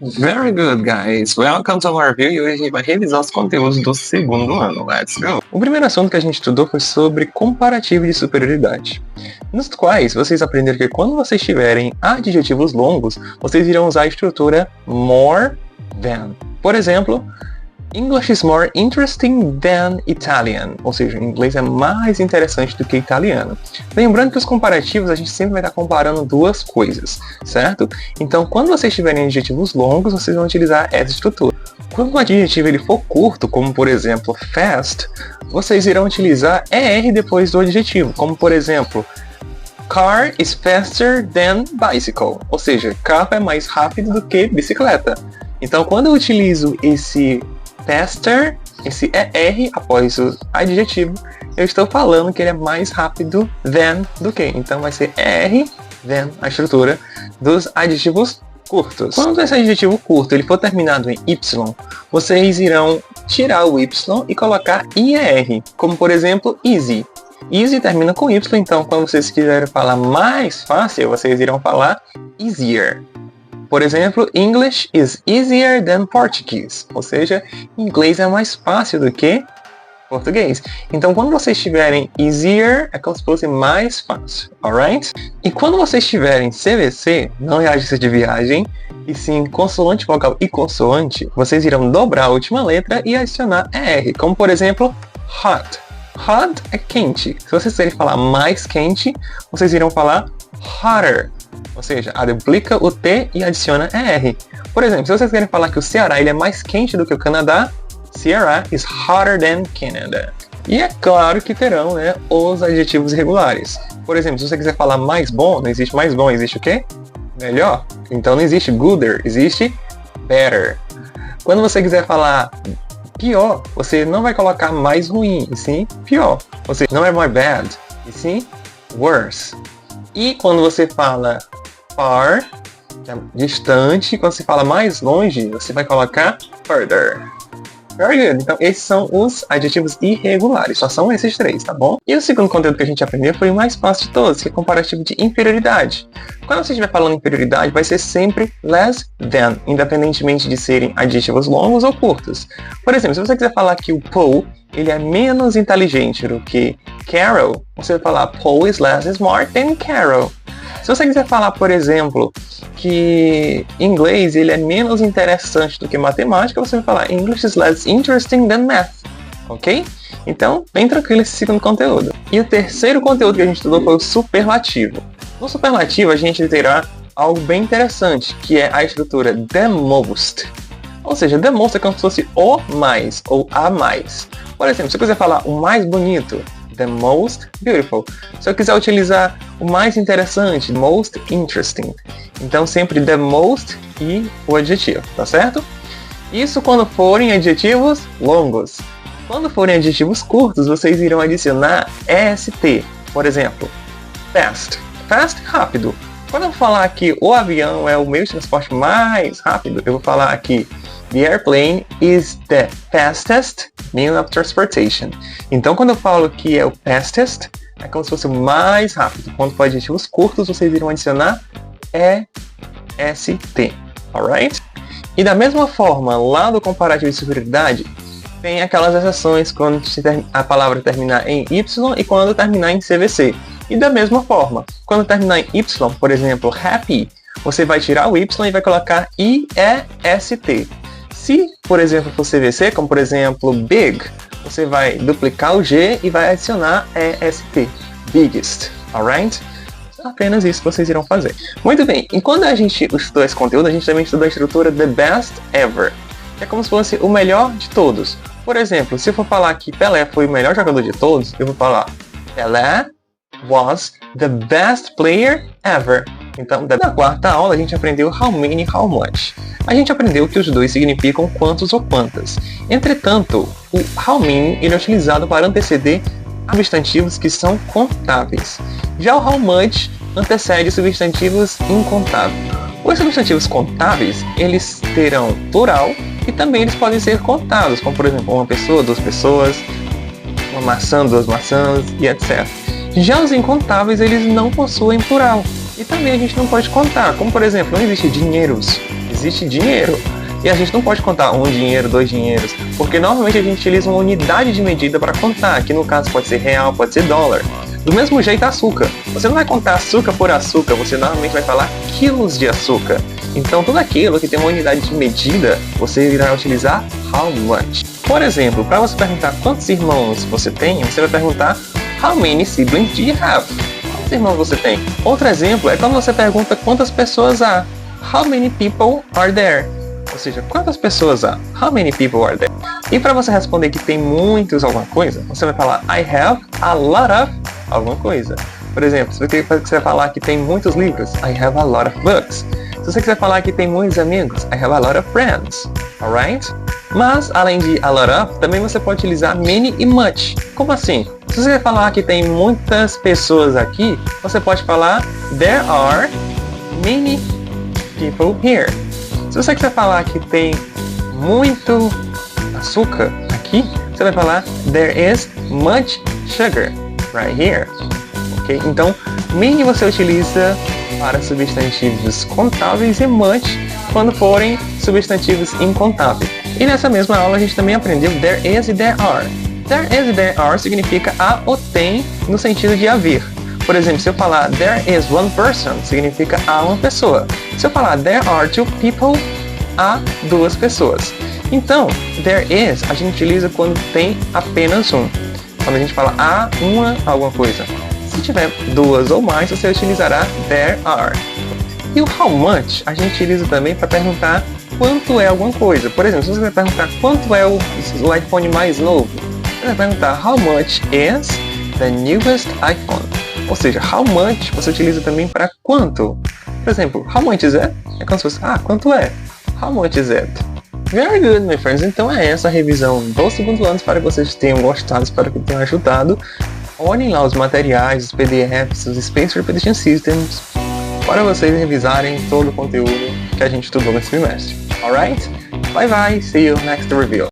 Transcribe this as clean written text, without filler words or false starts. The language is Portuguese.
Very good, guys. Welcome to our review e hoje a gente vai revisar os conteúdos do segundo ano. Let's go! O primeiro assunto que a gente estudou foi sobre comparativo de superioridade, nos quais vocês aprenderam que quando vocês tiverem adjetivos longos, vocês irão usar a estrutura more than. Por exemplo, English is more interesting than Italian, ou seja, o inglês é mais interessante do que italiano. Lembrando que os comparativos a gente sempre vai estar comparando duas coisas, certo? Então, quando vocês tiverem adjetivos longos, vocês vão utilizar essa estrutura. Quando o adjetivo ele for curto, como por exemplo fast, vocês irão utilizar ER depois do adjetivo, como por exemplo car is faster than bicycle, ou seja, carro é mais rápido do que bicicleta. Então, quando eu utilizo esse faster, esse ER após o adjetivo, eu estou falando que ele é mais rápido than do que. Então vai ser ER than, a estrutura dos adjetivos curtos. Quando esse adjetivo curto ele for terminado em Y, vocês irão tirar o Y e colocar IER, como por exemplo easy. Easy termina com Y, então quando vocês quiserem falar mais fácil, vocês irão falar easier. Por exemplo, English is easier than Portuguese, ou seja, inglês é mais fácil do que português. Então, quando vocês tiverem easier, é como se fosse mais fácil, alright? E quando vocês tiverem CVC, não é agência de viagem, e sim consoante, vogal e consoante, vocês irão dobrar a última letra e adicionar ER, como por exemplo, hot. Hot é quente. Se vocês querem falar mais quente, vocês irão falar hotter. Ou seja, duplica o T e adiciona ER. Por exemplo, se vocês querem falar que o Ceará ele é mais quente do que o Canadá, Ceará is hotter than Canada. E é claro que terão, os adjetivos irregulares. Por exemplo, se você quiser falar mais bom, não existe mais bom, existe o quê? Melhor. Então não existe gooder, existe better. Quando você quiser falar pior, você não vai colocar mais ruim, e sim pior. Ou seja, não é more bad, e sim worse. E quando você fala far, que é distante, quando você fala mais longe, você vai colocar further. Very good. Então, esses são os adjetivos irregulares. Só são esses três, tá bom? E o segundo conteúdo que a gente aprendeu foi o mais fácil de todos, que é comparativo de inferioridade. Quando você estiver falando inferioridade, vai ser sempre less than, independentemente de serem adjetivos longos ou curtos. Por exemplo, se você quiser falar que o Paul ele é menos inteligente do que Carol, você vai falar Paul is less smart than Carol. Se você quiser falar, por exemplo, que inglês ele é menos interessante do que matemática, você vai falar English is less interesting than math, ok? Então, bem tranquilo esse segundo conteúdo. E o terceiro conteúdo que a gente estudou foi o superlativo. No superlativo, a gente terá algo bem interessante, que é a estrutura the most. Ou seja, the most é como se fosse o mais, ou a mais. Por exemplo, se eu quiser falar o mais bonito, the most beautiful. Se eu quiser utilizar o mais interessante, most interesting. Então sempre the most e o adjetivo, tá certo? Isso quando forem adjetivos longos. Quando forem adjetivos curtos, vocês irão adicionar EST. Por exemplo, fast. Fast, rápido. Quando eu falar que o avião é o meio de transporte mais rápido, eu vou falar aqui the airplane is the fastest means of transportation. Então, quando eu falo que é o fastest, é como se fosse o mais rápido. Quando for adjetivos curtos, vocês irão adicionar EST. Alright? E da mesma forma, lá do comparativo de superioridade, tem aquelas exceções quando a palavra terminar em Y e quando terminar em CVC. E da mesma forma, quando terminar em Y, por exemplo, happy, você vai tirar o Y e vai colocar IEST. Se, por exemplo, for CVC, como por exemplo big, você vai duplicar o G e vai adicionar EST, biggest, alright? Apenas isso que vocês irão fazer. Muito bem, e quando a gente estudou esse conteúdo, a gente também estudou a estrutura the best ever, que é como se fosse o melhor de todos. Por exemplo, se eu for falar que Pelé foi o melhor jogador de todos, eu vou falar Pelé was the best player ever. Então, na quarta aula, a gente aprendeu how many, how much. A gente aprendeu que os dois significam quantos ou quantas. Entretanto, o how many ele é utilizado para anteceder substantivos que são contáveis. Já o how much antecede substantivos incontáveis. Os substantivos contáveis, eles terão plural e também eles podem ser contados, como por exemplo, uma pessoa, duas pessoas, uma maçã, duas maçãs e etc. Já os incontáveis, eles não possuem plural. E também a gente não pode contar, como por exemplo, não existe dinheiros, existe dinheiro. E a gente não pode contar um dinheiro, dois dinheiros, porque normalmente a gente utiliza uma unidade de medida para contar, que no caso pode ser real, pode ser dólar. Do mesmo jeito, açúcar. Você não vai contar açúcar por açúcar, você normalmente vai falar quilos de açúcar. Então, tudo aquilo que tem uma unidade de medida, você irá utilizar how much. Por exemplo, para você perguntar quantos irmãos você tem, você vai perguntar how many siblings do you have? Quantos irmãos você tem? Outro exemplo é quando você pergunta quantas pessoas há. How many people are there? Ou seja, quantas pessoas há? How many people are there? E para você responder que tem muitos alguma coisa, você vai falar I have a lot of alguma coisa. Por exemplo, se você quiser falar que tem muitos livros, I have a lot of books. Se você quiser falar que tem muitos amigos, I have a lot of friends. Alright? Mas, além de a lot of, também você pode utilizar many e much. Como assim? Se você quer falar que tem muitas pessoas aqui, você pode falar there are many people here. Se você quiser falar que tem muito açúcar aqui, você vai falar there is much sugar right here. Okay? Então, many você utiliza para substantivos contáveis e much quando forem substantivos incontáveis. E nessa mesma aula a gente também aprendeu there is e there are. There is e there are significa há ou tem no sentido de haver. Por exemplo, se eu falar there is one person, significa há uma pessoa. Se eu falar there are two people, há duas pessoas. Então, there is a gente utiliza quando tem apenas um. Quando a gente fala há uma alguma coisa. Se tiver duas ou mais, você utilizará there are. E o how much a gente utiliza também para perguntar quanto é alguma coisa. Por exemplo, se você vai perguntar quanto é o iPhone mais novo, você vai perguntar how much is the newest iPhone. Ou seja, how much você utiliza também para quanto. Por exemplo, how much is it? É como se fosse, quanto é? How much is it? Very good, my friends. Então é essa a revisão do segundo ano. Espero que vocês tenham gostado, espero que tenham ajudado. Olhem lá os materiais, os PDFs, os Space Repetition Systems, para vocês revisarem todo o conteúdo que a gente estudou nesse bimestre. Alright? Bye bye, see you next review.